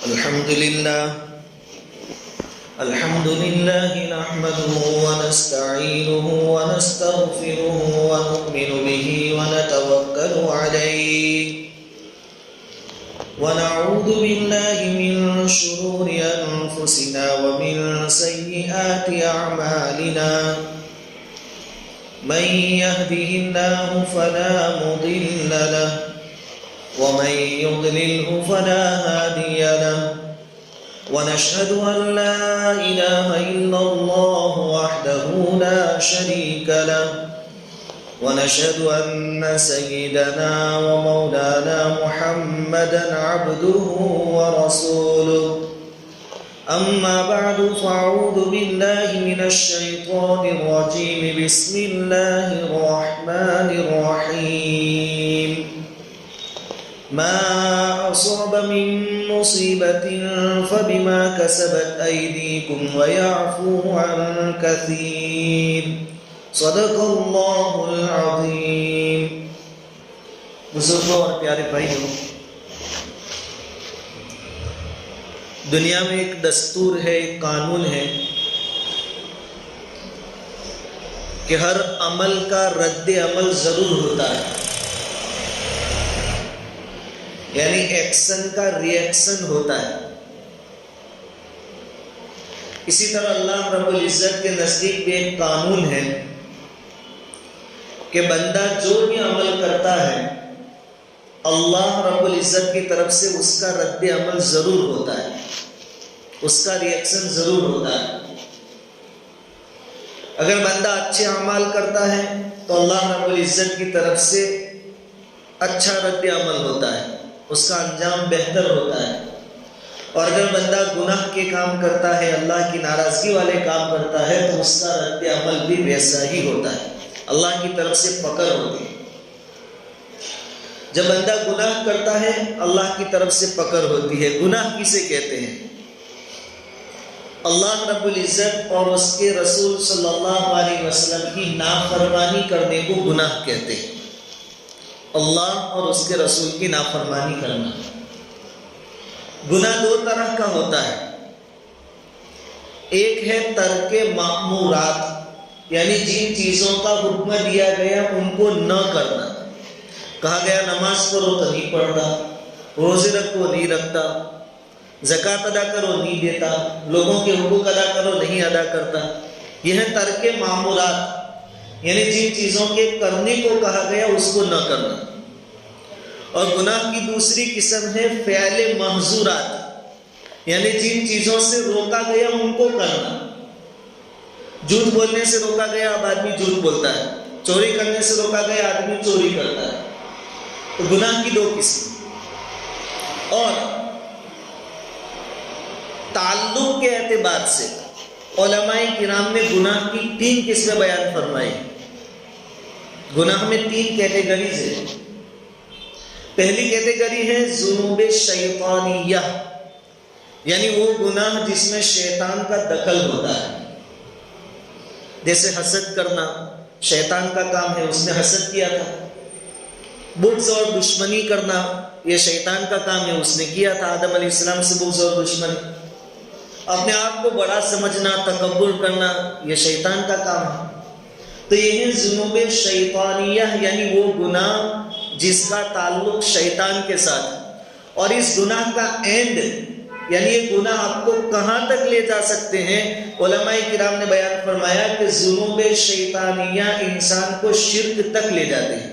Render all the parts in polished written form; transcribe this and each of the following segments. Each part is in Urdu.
الحمد لله نحمده ونستعينه ونستغفره ونؤمن به ونتوكل عليه ونعوذ بالله من شرور أنفسنا ومن سيئات أعمالنا من يهده الله فلا مضل له ومن يضلله فلا هادي له ونشهد أن لا إله إلا الله وحده لا شريك له ونشهد أن سيدنا ومولانا محمدا عبده ورسوله أما بعد فأعوذ بالله من الشيطان الرجيم بسم الله الرحمن الرحيم ما أصاب من مصيبة فبما كسبت أيديكم ويعفو عن كثير صدق اللہ العظیم۔ بزرگوں اور پیارے بھائیوں، دنیا میں ایک دستور ہے، ایک قانون ہے کہ ہر عمل کا رد عمل ضرور ہوتا ہے، یعنی ایکشن کا ری ایکشن ہوتا ہے۔ اسی طرح اللہ رب العزت کے نزدیک بھی ایک قانون ہے کہ بندہ جو بھی عمل کرتا ہے اللہ رب العزت کی طرف سے اس کا رد عمل ضرور ہوتا ہے، اس کا ری ایکشن ضرور ہوتا ہے۔ اگر بندہ اچھے اعمال کرتا ہے تو اللہ رب العزت کی طرف سے اچھا رد عمل ہوتا ہے، اس کا انجام بہتر ہوتا ہے۔ اور اگر بندہ گناہ کے کام کرتا ہے، اللہ کی ناراضگی والے کام کرتا ہے تو اس کا رد عمل بھی ویسا ہی ہوتا ہے، اللہ کی طرف سے پکڑ ہوتی ہے۔ جب بندہ گناہ کرتا ہے اللہ کی طرف سے پکڑ ہوتی ہے۔ گناہ کسے کہتے ہیں؟ اللہ رب العزت اور اس کے رسول صلی اللہ علیہ وسلم کی نافرمانی کرنے کو گناہ کہتے ہیں۔ اللہ اور اس کے رسول کی نافرمانی کرنا۔ گناہ دو طرح کا ہوتا ہے، ایک ہے ترک مأمورات، یعنی جن چیزوں کا حکم دیا گیا ان کو نہ کرنا۔ کہا گیا نماز پڑھو تو نہیں پڑھتا، روزے رکھو نہیں رکھتا، زکوٰۃ ادا کرو نہیں دیتا، لوگوں کے حقوق ادا کرو نہیں ادا کرتا۔ یہ ہے ترک مأمورات، یعنی جن چیزوں کے کرنے کو کہا گیا اس کو نہ کرنا۔ اور گناہ کی دوسری قسم ہے فعل محظورات، یعنی جن چیزوں سے روکا گیا ان کو کرنا۔ جھوٹ بولنے سے روکا گیا، اب آدمی جھوٹ بولتا ہے۔ چوری کرنے سے روکا گیا، آدمی چوری کرتا ہے۔ تو گناہ کی دو قسم۔ اور تعلق کے اعتبار سے علماء کرام نے گناہ کی 3 قسمیں بیان فرمائی۔ گناہ میں 3 کیٹیگریز ہیں۔ پہلی کیٹیگری ہے ذنوب شیطانیہ، یعنی وہ گناہ جس میں شیطان کا دخل ہوتا ہے، جیسے حسد کرنا شیطان کا کام ہے، اس نے حسد کیا تھا۔ بغض اور دشمنی کرنا یہ شیطان کا کام ہے، اس نے کیا تھا، آدم علیہ السلام سے بغض اور دشمنی۔ اپنے آپ کو بڑا سمجھنا، تکبر کرنا یہ شیطان کا کام ہے۔ تو یہ ہے ذنوب شیطانیہ، یعنی وہ گناہ جس کا تعلق شیطان کے ساتھ ہے۔ اور اس گناہ کا اینڈ، یعنی یہ گناہ آپ کو کہاں تک لے جا سکتے ہیں؟ علماء کرام نے بیان فرمایا کہ ذنوب شیطانیہ انسان کو شرک تک لے جاتے ہیں۔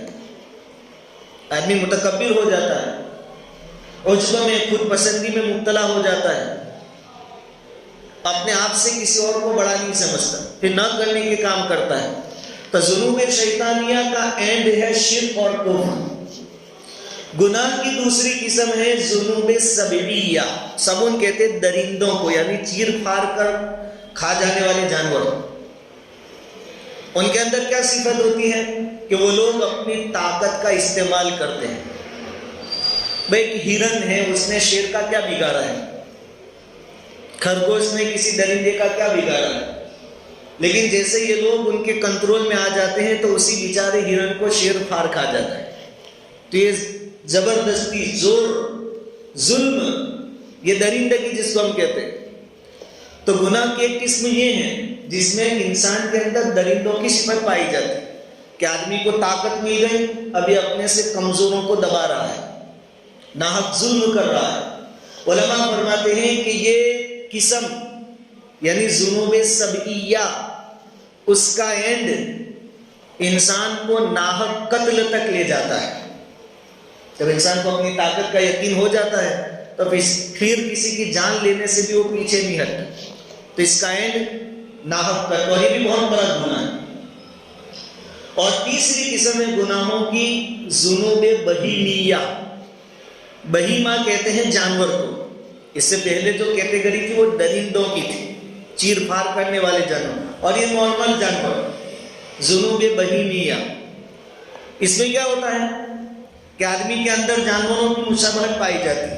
آدمی متکبر ہو جاتا ہے، عجب میں، خود پسندی میں مبتلا ہو جاتا ہے، اپنے آپ سے کسی اور کو بڑا نہیں سمجھتا، پھر نہ کرنے کے کام کرتا ہے۔ تو ذنوب شیطانیہ کا اینڈ ہے شرک اور کفر۔ گناہ کی دوسری قسم ہے ذنوب سبعیہ، سبن کہتے ہیں درندوں کو، یعنی چیر پھاڑ کر کھا جانے والے جانور۔ ان کے اندر کیا صفت ہوتی ہے کہ وہ لوگ اپنی طاقت کا استعمال کرتے ہیں۔ بھائی ایک ہرن ہے، اس نے شیر کا کیا بگاڑا ہے؟ خرگوش نے کسی درندے کا کیا بگاڑا ہے؟ لیکن جیسے یہ لوگ ان کے کنٹرول میں آ جاتے ہیں تو اسی بیچارے ہرن کو شیر پھاڑ کھا جاتا ہے۔ تو یہ زبردستی، زور، ظلم یہ درندگی جس کو ہم کہتے ہیں. تو گناہ کی ایک قسم یہ ہے جس میں انسان کے اندر درندوں کی صفت پائی جاتی ہے کہ آدمی کو طاقت مل گئی، ابھی اپنے سے کمزوروں کو دبا رہا ہے، ناحق ظلم کر رہا ہے. علماء فرماتے ہیں کہ یہ قسم یعنی ذنوب سبعیہ، اس کا اینڈ انسان کو ناحق قتل تک لے جاتا ہے. جب انسان کو اپنی طاقت کا یقین ہو جاتا ہے تو پھر کسی کی جان لینے سے بھی وہ پیچھے نہیں ہٹتا. تو اس کا اینڈ ناحق قتل، اور یہ بھی بہت بڑا گناہ ہے. اور تیسری قسم ہے گناہوں کی ذنوب بہیمیہ. بہیمہ کہتے ہیں جانور کو. اس سے پہلے جو کیٹیگری تھی وہ درندوں کی تھی، چیر پھاڑ کرنے والے جانور، اور یہ نارمل جانور. ذنوب بہیمیہ، اس میں کیا ہوتا ہے کہ آدمی کے اندر جانوروں کی مشابہت پائی جاتی ہے.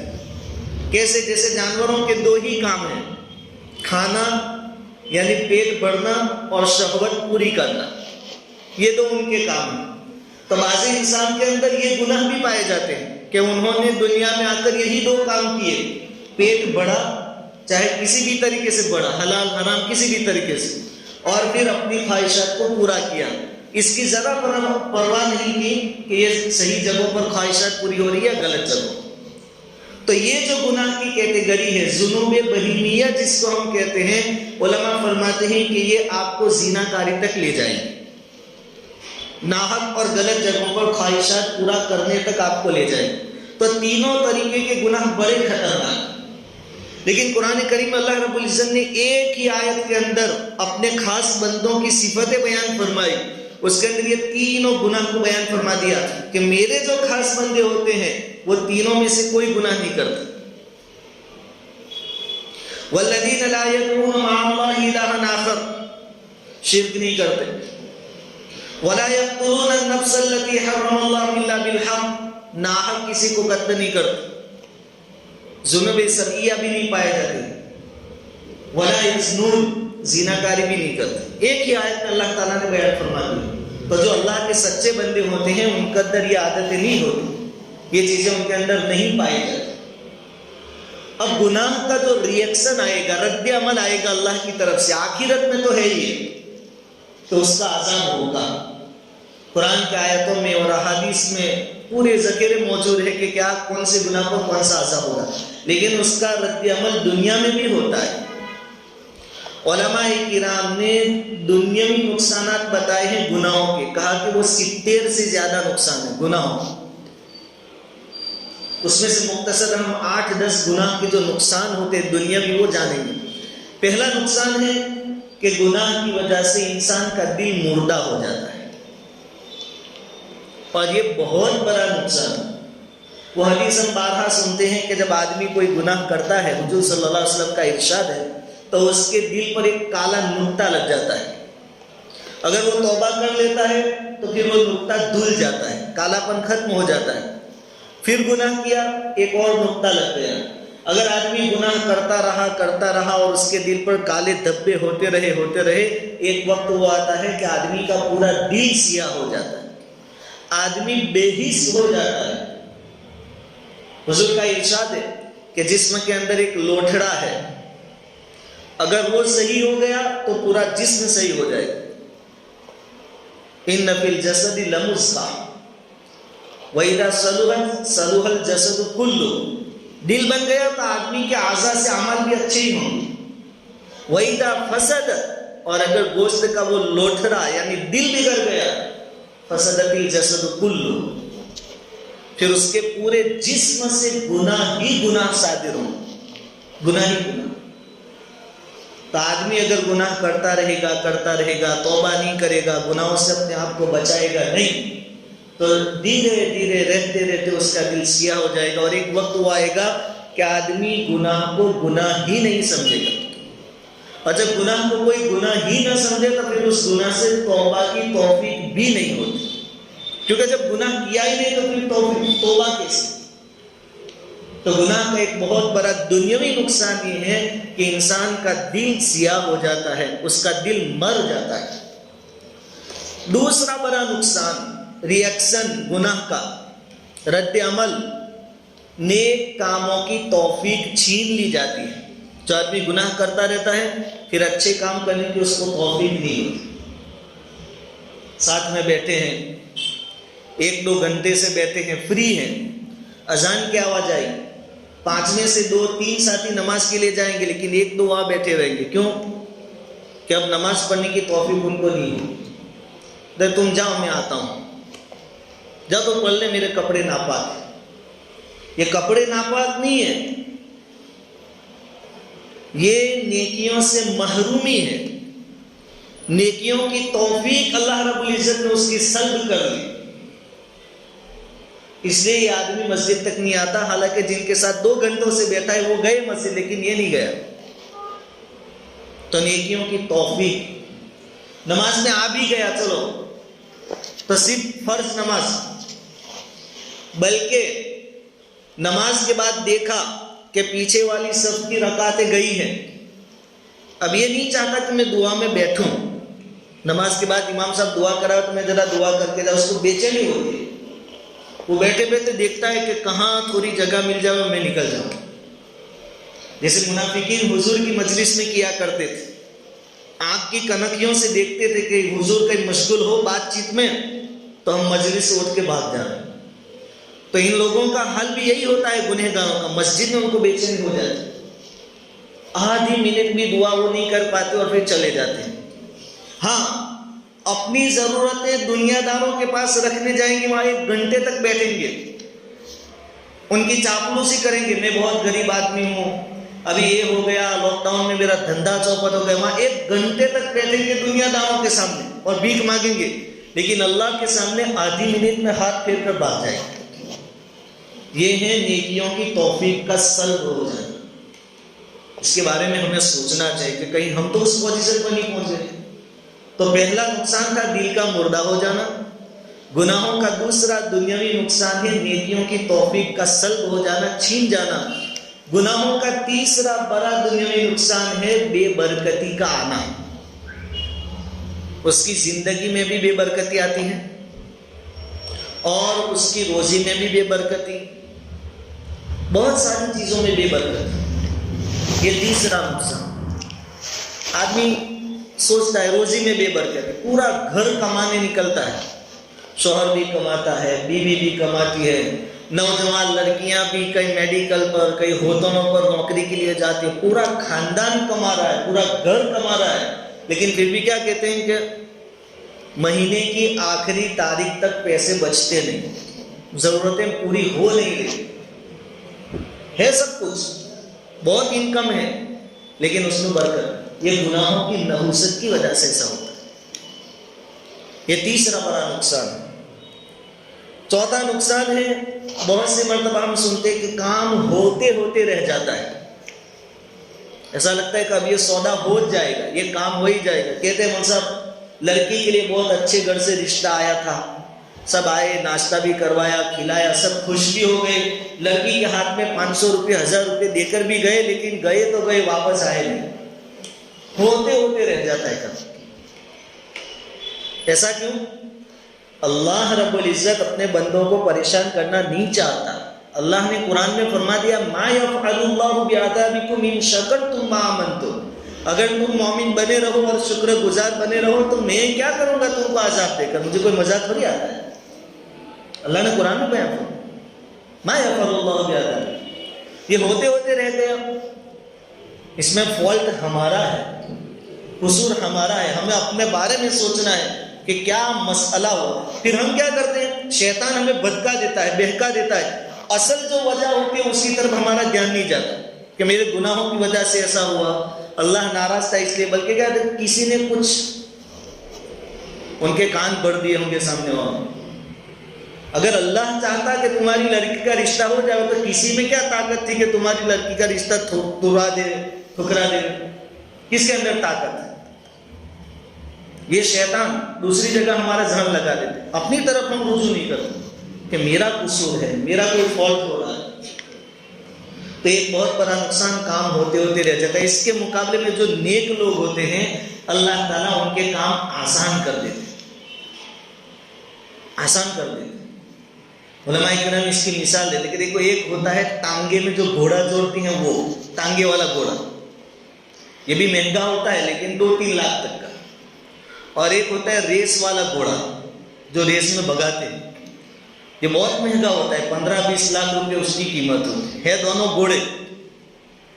کیسے؟ جیسے جانوروں کے دو ہی کام ہیں، کھانا یعنی پیٹ بھرنا اور شہوت پوری کرنا، یہ دو ان کے کام ہیں. تو بعض انسان کے اندر یہ گناہ بھی پائے جاتے ہیں کہ انہوں نے دنیا میں آ کر یہی دو کام کیے، پیٹ بڑھا چاہے کسی بھی طریقے سے بڑھا، حلال حرام کسی بھی طریقے سے، اور پھر اپنی خواہشات کو پورا کیا. اس کی ذرا پرواہ نہیں کی کہ یہ صحیح جگہوں پر خواہشات پوری ہو رہی ہے یا غلط جگہوں. تو یہ جو گناہ کی کیٹیگری ہے ذنوب بہیمیہ جس کو ہم کہتے ہیں، علماء فرماتے ہیں کہ یہ آپ کو زنا کاری تک لے جائیں گے، ناحق اور غلط جگہوں پر خواہشات پورا کرنے تک آپ کو لے جائیں. تو تینوں طریقے کے گناہ بڑے خطرناک ہیں. لیکن قرآن کریم اللہ رب العزت نے ایک ہی آیت کے اندر اپنے خاص بندوں کی صفتیں بیان فرمائی. اس کے اندر یہ تینوں گناہ کو بیان فرما دیا کہ میرے جو خاص بندے ہوتے ہیں وہ تینوں میں سے کوئی گناہ نہیں کرتے. والذین لا یدعون مع اللہ الہا آخر، شرک نہیں کرتے. ولا یقتلون النفس التي حرم اللہ الا بالحق، ناحق کسی کو قتل نہیں کرتے. ذنوب سبعیہ بھی نہیں پائے جاتے. ولا یزنون، زناکاری بھی نہیں کرتے. ایک ہی آیت میں اللہ تعالیٰ نے بیان فرما دی. تو جو اللہ کے سچے بندے ہوتے ہیں ان کے اندر یہ عادتیں نہیں ہوتی، یہ چیزیں ان کے اندر نہیں پائی جاتی. اب گناہ کا جو ریئیکشن آئے گا، رد عمل آئے گا اللہ کی طرف سے، آخرت میں تو ہے ہی، تو اس کا عذاب ہوگا. قرآن کی آیتوں میں اور احادیث میں پورے ذکر موجود ہے کہ کیا کون سے گناہ پر کون سا عذاب ہوگا. لیکن اس کا رد عمل دنیا میں بھی ہوتا ہے. علماء کرام نے دنیاوی نقصانات بتائے ہیں گناہوں کے، کہا کہ وہ 70 سے زیادہ نقصان ہے گناہوں. اس میں سے مختصر ہم 8-10 گناہ کے جو نقصان ہوتے ہیں دنیاوی وہ جانیں گے. پہلا نقصان ہے کہ گناہ کی وجہ سے انسان کا دل مردہ ہو جاتا ہے، اور یہ بہت بڑا نقصان ہے. وہ حدیث ہم بارہا سنتے ہیں کہ جب آدمی کوئی گناہ کرتا ہے، حضور صلی اللہ علیہ وسلم کا ارشاد ہے، تو اس کے دل پر ایک کالا نقطہ لگ جاتا ہے. اگر وہ توبہ کر لیتا ہے تو پھر وہ نقطہ دھل جاتا ہے، کالا پن ختم ہو جاتا ہے. پھر گناہ کیا، ایک اور نقطہ لگ گیا. اگر آدمی گناہ کرتا رہا اور اس کے دل پر کالے دھبے ہوتے رہے، ایک وقت وہ آتا ہے کہ آدمی کا پورا دل سیاہ ہو جاتا ہے، آدمی بے حس ہو جاتا ہے. حضور کا ارشاد ہے کہ جسم کے اندر ایک لوٹھڑا ہے، اگر وہ صحیح ہو گیا تو پورا جسم صحیح ہو جائے گا. ان فی الجسد لمضغۃ وَإِذَا صَلُحَتْ صَلُحَ الْجَسَدُ كُلُّهُ، دل بن گیا تو آدمی کے اعضاء سے اعمال بھی اچھے ہی ہوں گے. وَإِذَا فَسَدَتْ، اور اگر گوشت کا وہ لوٹھڑا یعنی دل بگڑ گیا، فَسَدَتِ الْجَسَدُ كُلُّهُ، پھر اس کے پورے جسم سے گناہ ہی گناہ صادر ہوں، گناہ ہی گناہ. تو آدمی اگر گناہ کرتا رہے گا، توبہ نہیں کرے گا، گناہوں سے اپنے آپ کو بچائے گا نہیں، تو دھیرے دھیرے رہتے اس کا دل سیاہ ہو جائے گا. اور ایک وقت وہ آئے گا کہ آدمی گناہ کو گناہ ہی نہیں سمجھے گا. اور جب گناہ کو کوئی گناہ ہی نہ سمجھے تو پھر اس گناہ سے توبہ کی توفیق بھی نہیں ہوتی، کیونکہ جب گناہ کیا ہی نہیں تو پھر توبہ کیسے. تو گناہ کا ایک بہت بڑا دنیاوی نقصان یہ ہے کہ انسان کا دل سیاہ ہو جاتا ہے، اس کا دل مر جاتا ہے. دوسرا بڑا نقصان ریئیکشن گناہ کا، رد عمل، نیک کاموں کی توفیق چھین لی جاتی ہے. جو آدمی گناہ کرتا رہتا ہے پھر اچھے کام کرنے کی اس کو توفیق نہیں ہوتی. ساتھ میں بیٹھے ہیں, 1-2 گھنٹے سے بیٹھے ہیں, فری ہیں, اذان کی آواز آئی, 5 میں سے 2-3 ساتھی نماز کے لیے جائیں گے, لیکن 1-2 وہاں بیٹھے رہیں گے. کیوں؟ کہ اب نماز پڑھنے کی توفیق ان کو نہیں ہے. تم جاؤ, میں آتا ہوں. جاؤ تو پڑھ لے, میرے کپڑے ناپاک ہیں. یہ کپڑے ناپاک نہیں ہے, یہ نیکیوں سے محرومی ہے. نیکیوں کی توفیق اللہ رب العزت نے اس کی سلب کر لی. اس لیے یہ آدمی مسجد تک نہیں آتا, حالانکہ جن کے ساتھ 2 گھنٹوں سے بیٹھا ہے وہ گئے مسجد, لیکن یہ نہیں گیا. تو نیکیوں کی توفیق. نماز میں آ بھی گیا, چلو تو صرف فرض نماز, بلکہ نماز کے بعد دیکھا کہ پیچھے والی صف کی رکعتیں گئی ہیں. اب یہ نہیں چاہتا کہ میں دعا میں بیٹھوں. نماز کے بعد امام صاحب دعا کرا تو میں ذرا دعا کر کے جاؤں. اس کو بے چینی ہوتی ہے. وہ بیٹھے بیٹھے دیکھتا ہے کہ کہاں تھوڑی جگہ مل جائے میں نکل جاؤں. جیسے منافقین حضور کی مجلس میں کیا کرتے تھے, آنکھ کی کنکھیوں سے دیکھتے تھے کہ حضور کہیں مشغول ہو بات چیت میں تو ہم مجلس سے اٹھ کے بھاگ جائیں. تو ان لوگوں کا حل بھی یہی ہوتا ہے گنہگاروں کا, مسجد میں ان کو بے چینی ہو جاتی, آدھی منٹ بھی دعا وہ نہیں کر پاتے اور پھر چلے جاتے ہیں. ہاں, اپنی ضرورتیں دنیا داروں کے پاس رکھنے جائیں گے, وہاں 1 گھنٹے تک بیٹھیں گے, ان کی چاپلوسی کریں گے. میں بہت غریب آدمی ہوں, ابھی یہ ہو گیا, لاک ڈاؤن میں میرا دھندا چوپٹ ہو گیا. وہاں 1 گھنٹے تک بیٹھیں گے دنیا داروں کے سامنے اور بھیک مانگیں گے, لیکن اللہ کے سامنے آدھی منٹ میں ہاتھ پھیر کر بھاگ جائیں گے. یہ ہے نیکیوں کی توفیق کا سلب ہو جانا. اس کے بارے میں ہمیں سوچنا چاہیے کہ کہیں ہم تو اس پوزیشن پر نہیں پہنچے. تو پہلا نقصان تھا دل کا مردہ ہو جانا. گناہوں کا دوسرا دنیاوی نقصان ہے نیکیوں کی توفیق کا سلب ہو جانا, چھین جانا. گناہوں کا تیسرا بڑا دنیاوی نقصان ہے بے برکتی کا آنا. اس کی زندگی میں بھی بے برکتی آتی ہے اور اس کی روزی میں بھی بے برکتی, بہت ساری چیزوں میں بے برکتی. یہ تیسرا نقصان. آدمی سوچتا ہے روزی میں بے برکتی, پورا گھر کمانے نکلتا ہے, شوہر بھی کماتا ہے, بیوی بھی کماتی ہے, نوجوان لڑکیاں بھی کئی میڈیکل پر کئی ہوٹلوں پر نوکری کے لیے جاتی ہے, پورا خاندان کما رہا ہے, پورا گھر کما رہا ہے, لیکن پھر بھی کیا کہتے ہیں کہ مہینے کی آخری تاریخ تک پیسے بچتے نہیں, ضرورتیں پوری ہو نہیں رہی. ہے سب کچھ, بہت انکم ہے, لیکن اس میں برکت. یہ گناہوں کی نحوست کی وجہ سے ایسا ہوتا ہے. یہ تیسرا بڑا نقصان ہے. چوتھا نقصان ہے, بہت سی مرتبہ ہم سنتے کہ کام ہوتے ہوتے رہ جاتا ہے. ایسا لگتا ہے کہ اب یہ سودا ہو جائے گا, یہ کام ہو ہی جائے گا. کہتے ہیں مول صاحب لڑکی کے لیے بہت اچھے گھر سے رشتہ آیا تھا, سب آئے, ناشتہ بھی کروایا, کھلایا, سب خوش بھی ہو گئے. لڑکی کے ہاتھ میں 500 روپے 1000 روپے دے کر بھی گئے, لیکن گئے تو گئے, واپس آئے نہیں. ہوتے ہوتے رہ جاتا ہے کام. ایسا کیوں؟ اللہ رب العزت اپنے بندوں کو پریشان کرنا نہیں چاہتا. اللہ نے قرآن میں فرما دیا ما یفعل اللہ بعذابکم ان شکرتم وآمنتم. اگر تم مومن بنے رہو اور شکر گزار بنے رہو تو میں کیا کروں گا تم کو عذاب دے کر, مجھے کوئی مزاق تھوڑی آتا ہے. اللہ نے قرآن میں بیان فرمایا ما یفعل اللہ بعذابکم. یہ ہوتے ہوتے رہ گیا. اس میں فالٹ ہمارا ہے, قصور ہمارا ہے. ہمیں اپنے بارے میں سوچنا ہے کہ کیا مسئلہ ہو. پھر ہم کیا کرتے ہیں, شیطان ہمیں بھٹکا دیتا ہے, بہکا دیتا ہے. اصل جو وجہ ہوتی ہے اس کی طرف ہمارا دھیان نہیں جاتا کہ میرے گناہوں کی وجہ سے ایسا ہوا, اللہ ناراض تھا اس لیے, بلکہ کیا کسی نے کچھ ان کے کان بھر دیے ہوں گے سامنے والوں. اگر اللہ چاہتا کہ تمہاری لڑکی کا رشتہ ہو جائے تو کسی میں کیا طاقت تھی کہ تمہاری لڑکی کا رشتہ ٹھکرا دے. کس کے اندر طاقت ہے؟ یہ شیطان دوسری جگہ ہمارا ذہن لگا دیتے, اپنی طرف ہم رجوع نہیں کرتے کہ میرا قصور ہے, میرا کوئی فالٹ ہو رہا ہے. تو ایک بہت بڑا نقصان کام ہوتے ہوتے رہ جاتا ہے. اس کے مقابلے میں جو نیک لوگ ہوتے ہیں اللہ تعالیٰ ان کے کام آسان کر دیتے, آسان کر دیتے. علماء کرام اس کی مثال دیتے کہ دیکھو ایک ہوتا ہے ٹانگے میں جو گھوڑا جوڑتی ہیں وہ ٹانگے والا گھوڑا، یہ بھی مہنگا ہوتا ہے لیکن 2-3 لاکھ تک کا، اور ایک ہوتا ہے ریس والا گھوڑا جو ریس میں بگاتے ہیں، یہ بہت مہنگا ہوتا ہے، 15-20 لاکھ روپے اس کی قیمت ہوتی ہے دونوں گھوڑے،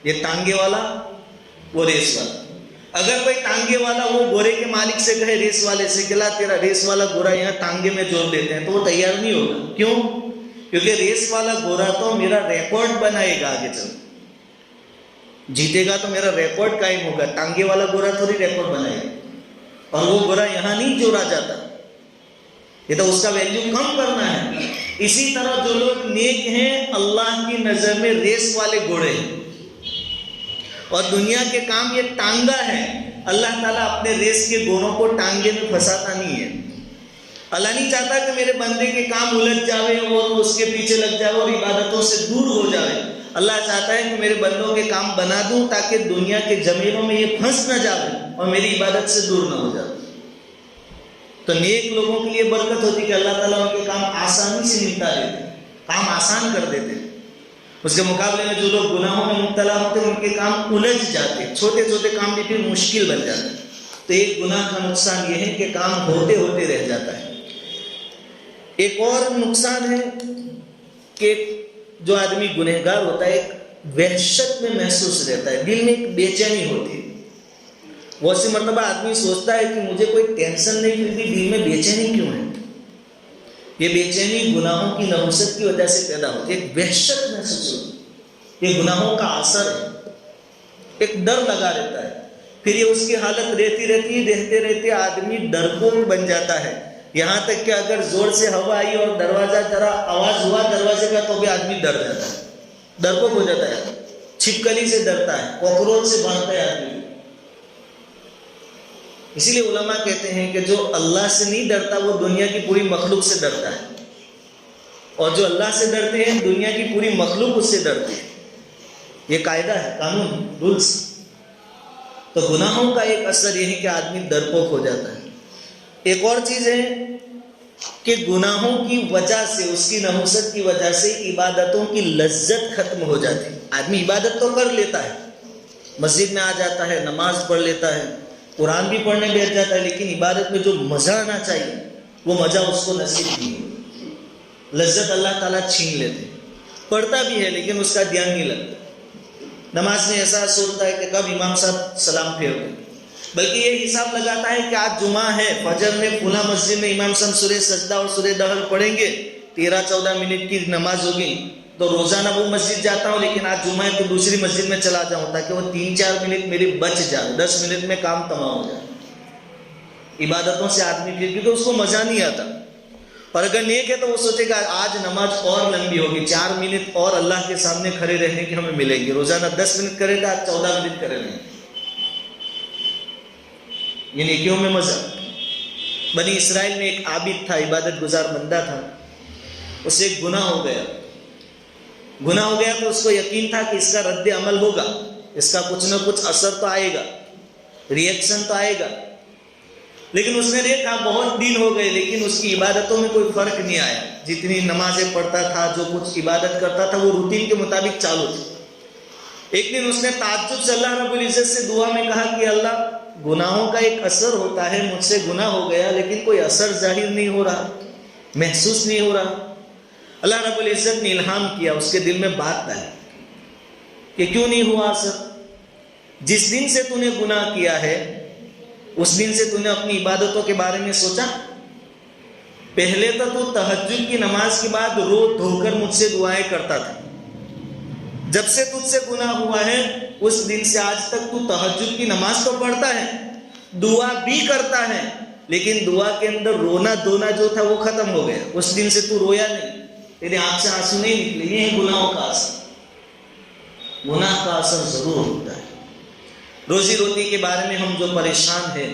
یہ ٹانگے والا وہ ریس والا۔ اگر کوئی ٹانگے والا وہ گھوڑے کے مالک سے کہے ریس والے سے کہ لا تیرا ریس والا گھوڑا یہاں ٹانگے میں جوڑ دیتے ہیں، تو وہ تیار نہیں ہوگا۔ کیوں؟ کیونکہ ریس والا گھوڑا تو میرا ریکارڈ بنائے گا، آگے چل جیتے گا تو میرا ریکارڈ قائم ہوگا، ٹانگے والا گھوڑا تھوڑی ریکارڈ بنائے گا، اور وہ گھوڑا یہاں نہیں جوڑا جاتا، یہ تو اس کا ویلیو کم کرنا ہے۔ اسی طرح جو لوگ نیک ہیں اللہ کی نظر میں ریس والے گھوڑے ہیں، اور دنیا کے کام یہ ٹانگا ہے۔ اللہ تعالیٰ اپنے ریس کے گھوڑوں کو ٹانگے میں پھنساتا نہیں ہے۔ اللہ نہیں چاہتا کہ میرے بندے کے کام الجھ جاوے اور اس کے پیچھے لگ جائے اور عبادتوں سے دور ہو جائے۔ اللہ چاہتا ہے کہ میرے بندوں کے کام بنا دوں تاکہ دنیا کے جمیلوں میں یہ پھنس نہ جائے اور میری عبادت سے دور نہ ہو جائے۔ تو نیک لوگوں کے لیے برکت ہوتی کہ اللہ تعالیٰ ان کے کام آسانی سے نپٹا دیتے، کام آسان کر دیتے۔ اس کے مقابلے میں جو لوگ گناہوں میں مبتلا ہوتے ہیں ان کے کام الجھ جاتے، چھوٹے چھوٹے کام بھی پھر مشکل بن جاتے۔ تو ایک گناہ کا نقصان یہ ہے کہ کام ہوتے ہوتے رہ جاتا ہے۔ ایک اور نقصان ہے کہ جو آدمی گنہگار ہوتا ہے ایک وحشت میں محسوس رہتا ہے، دل میں ایک بے چینی ہوتی ہے۔ بہت سی مرتبہ آدمی سوچتا ہے کہ مجھے کوئی ٹینشن نہیں، پھر بھی دل میں بے چینی کیوں ہے؟ یہ بے چینی گناہوں کی نحوست کی وجہ سے پیدا ہوتی ہے، ایک وحشت محسوس ہوتی ہے، یہ گناہوں کا اثر ہے، ایک ڈر لگا رہتا ہے۔ پھر یہ اس کی حالت رہتے رہتے آدمی ڈرپوک بن جاتا ہے، یہاں تک کہ اگر زور سے ہوا آئی اور دروازہ ذرا آواز ہوا دروازے کا تو بھی آدمی ڈر جاتا ہے، ڈرپوک ہو جاتا ہے، چھپکلی سے ڈرتا ہے، کاکروچ سے بھاگتا ہے آدمی۔ اسی لیے علماء کہتے ہیں کہ جو اللہ سے نہیں ڈرتا وہ دنیا کی پوری مخلوق سے ڈرتا ہے، اور جو اللہ سے ڈرتے ہیں دنیا کی پوری مخلوق اس سے ڈرتی ہے۔ یہ قاعدہ ہے، قانون، رولز۔ تو گناہوں کا ایک اثر یہ ہے کہ آدمی ڈرپوک ہو جاتا ہے۔ ایک اور چیز ہے کہ گناہوں کی وجہ سے، اس کی نحوست کی وجہ سے عبادتوں کی لذت ختم ہو جاتی ہے۔ آدمی عبادت تو کر لیتا ہے، مسجد میں آ جاتا ہے، نماز پڑھ لیتا ہے، قرآن بھی پڑھنے بیٹھ جاتا ہے، لیکن عبادت میں جو مزہ آنا چاہیے وہ مزہ اس کو نصیب نہیں ہے، لذت اللہ تعالیٰ چھین لیتے۔ پڑھتا بھی ہے لیکن اس کا دھیان نہیں لگتا، نماز میں ایسا سوچتا ہے کہ کب امام صاحب سلام پھیر دیں، بلکہ یہ حساب لگاتا ہے کہ آج جمعہ ہے، فجر میں فلاں مسجد میں امام صاحب سورہ سجدہ اور سورہ دہر پڑھیں گے، 13-14 منٹ کی نماز ہوگی، تو روزانہ وہ مسجد جاتا ہوں لیکن آج جمعہ ہے تو دوسری مسجد میں چلا جاؤں تاکہ وہ 3-4 منٹ میری بچ جائے، 10 منٹ میں کام تمام ہو جائے۔ عبادتوں سے آدمی پھر کیونکہ اس کو مزہ نہیں آتا، اور اگر نیک ہے تو وہ سوچے گا آج نماز اور لمبی ہوگی، 4 منٹ اور اللہ کے سامنے کھڑے رہنے کی ہمیں ملیں گے، روزانہ 10 منٹ کرے گا، آج 14 منٹ کرے گا، یہ نیکیوں میں مزہ۔ بنی اسرائیل میں ایک عابد تھا، عبادت گزار بندہ تھا، اسے ایک گناہ ہو گیا تو اس کو یقین تھا کہ اس کا رد عمل ہوگا، اس کا کچھ نہ کچھ اثر تو آئے گا، ریئیکشن تو آئے گا، لیکن اس نے دیکھا بہت دن ہو گئے لیکن اس کی عبادتوں میں کوئی فرق نہیں آیا، جتنی نمازیں پڑھتا تھا، جو کچھ عبادت کرتا تھا وہ روٹین کے مطابق چالو تھی۔ ایک دن اس نے تعجب سے اللہ رب العزت سے دعا میں کہا کہ اللہ، گناہوں کا ایک اثر ہوتا ہے، مجھ سے گناہ ہو گیا لیکن کوئی اثر ظاہر نہیں ہو رہا، محسوس نہیں ہو رہا۔ اللہ رب العزت نے الہام کیا، اس کے دل میں بات ڈالی کہ کیوں نہیں ہوا اثر؟ جس دن سے تو نے گناہ کیا ہے اس دن سے تو نے اپنی عبادتوں کے بارے میں سوچا؟ پہلے تو تہجد کی نماز کے بعد رو دھو کر مجھ سے دعائیں کرتا تھا، جب سے تجھ سے گناہ ہوا ہے اس دن سے آج تک تو تہجد کی نماز تو پڑھتا ہے، دعا بھی کرتا ہے، لیکن دعا کے اندر رونا دھونا جو تھا وہ ختم ہو گیا، اس دن سے تو رویا نہیں، تیرے آنکھ سے آنسو نہیں نکلے۔ یہ ہے گناہوں کا اثر، گناہ کا اثر ضرور ہوتا ہے۔ روزی روٹی کے بارے میں ہم جو پریشان ہیں،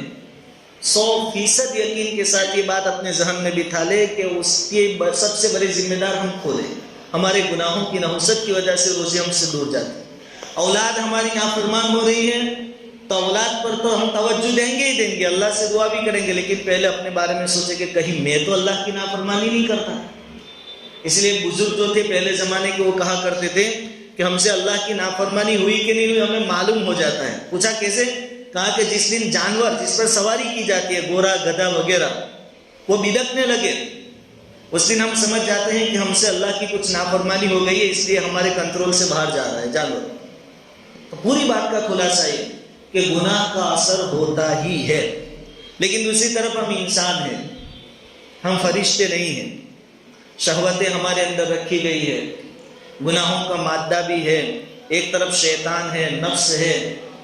100% یقین کے ساتھ یہ بات اپنے ذہن میں بٹھا لے کہ اس کے سب سے بڑے ذمہ دار ہم خود ہیں۔ ہمارے گناہوں کی نحوست کی وجہ سے روزی ہم سے دور جاتی ہے، اولاد ہماری نافرمان ہو رہی ہے تو اولاد پر تو ہم توجہ دیں گے ہی دیں گے، اللہ سے دعا بھی کریں گے، لیکن پہلے اپنے بارے میں سوچیں کہ کہیں میں تو اللہ کی نافرمانی نہیں کرتا۔ اس لیے بزرگ جو تھے پہلے زمانے کے وہ کہا کرتے تھے کہ ہم سے اللہ کی نافرمانی ہوئی کہ نہیں ہوئی ہمیں معلوم ہو جاتا ہے. پوچھا کیسے؟ کہا کہ جس دن جانور جس پر سواری کی جاتی ہے گھوڑا گدھا وغیرہ وہ بلکنے لگے اس دن ہم سمجھ جاتے ہیں کہ ہم سے اللہ کی کچھ نافرمانی ہو گئی ہے اس لیے ہمارے کنٹرول سے باہر جا رہا ہے جانور. تو پوری بات کا خلاصہ یہ کہ گناہ کا اثر ہوتا ہی ہے. لیکن دوسری طرف ہم انسان ہیں, ہم فرشتے نہیں ہیں. شہوتیں ہمارے اندر رکھی گئی ہے, گناہوں کا مادہ بھی ہے, ایک طرف شیطان ہے, نفس ہے.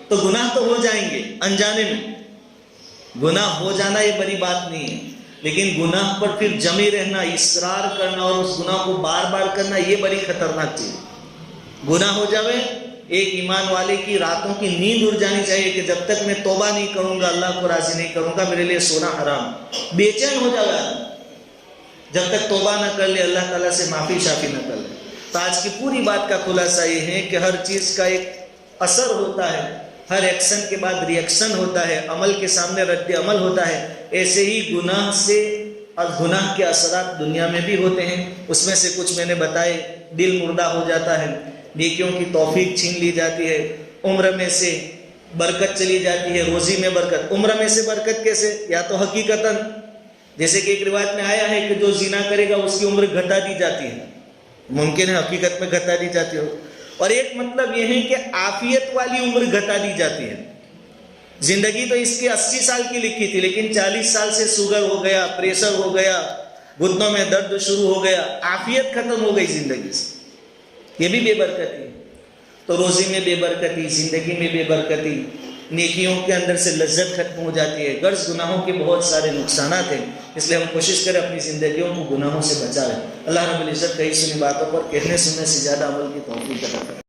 تو گناہ تو ہو جائیں گے انجانے میں. گناہ ہو جانا یہ بڑی بات نہیں ہے, لیکن گناہ پر پھر جمے رہنا, اصرار کرنا اور اس گناہ کو بار بار کرنا یہ بڑی خطرناک چیز. گناہ ہو جاوے, ایک ایمان والے کی راتوں کی نیند اڑ جانی چاہیے کہ جب تک میں توبہ نہیں کروں گا اللہ کو راضی نہیں کروں گا, میرے لیے سونا حرام. بے چین ہو جائے گا جب تک توبہ نہ کر لے, اللہ تعالیٰ سے معافی شافی نہ کر لے. تو آج کی پوری بات کا خلاصہ یہ ہے کہ ہر چیز کا ایک اثر ہوتا ہے, ہر ایکشن کے بعد ری ایکشن ہوتا ہے, عمل کے سامنے رد عمل ہوتا ہے. ایسے ہی گناہ سے اور گناہ کے اثرات دنیا میں بھی ہوتے ہیں. اس میں سے کچھ میں نے بتائے. دل مردہ ہو جاتا ہے, نیکیوں کی توفیق چھین لی جاتی ہے, عمر میں سے برکت چلی جاتی ہے, روزی میں برکت. عمر میں سے برکت کیسے؟ یا تو حقیقتاً جیسے کہ ایک روایت میں آیا ہے کہ جو زنا کرے گا اس کی عمر گھٹا دی جاتی ہے. ممکن ہے حقیقت میں گھٹا دی جاتی ہو. اور ایک مطلب یہ ہے کہ عافیت والی عمر گھٹا دی جاتی ہے. زندگی تو اس کی 80 سال کی لکھی تھی, لیکن 40 سال سے شوگر ہو گیا, پریشر ہو گیا, گھٹنوں میں درد شروع ہو گیا, عافیت ختم ہو گئی زندگی سے. یہ بھی بے برکتی ہے. تو روزی میں بے برکتی, زندگی میں بے برکتی, نیکیوں کے اندر سے لذت ختم ہو جاتی ہے. غرض گناہوں کے بہت سارے نقصانات ہیں, اس لیے ہم کوشش کریں اپنی زندگیوں کو گناہوں سے بچا لیں. اللہ رب العزت کئی سنی باتوں پر کہنے سننے سے زیادہ عمل کی توفیق عطا فرمائے.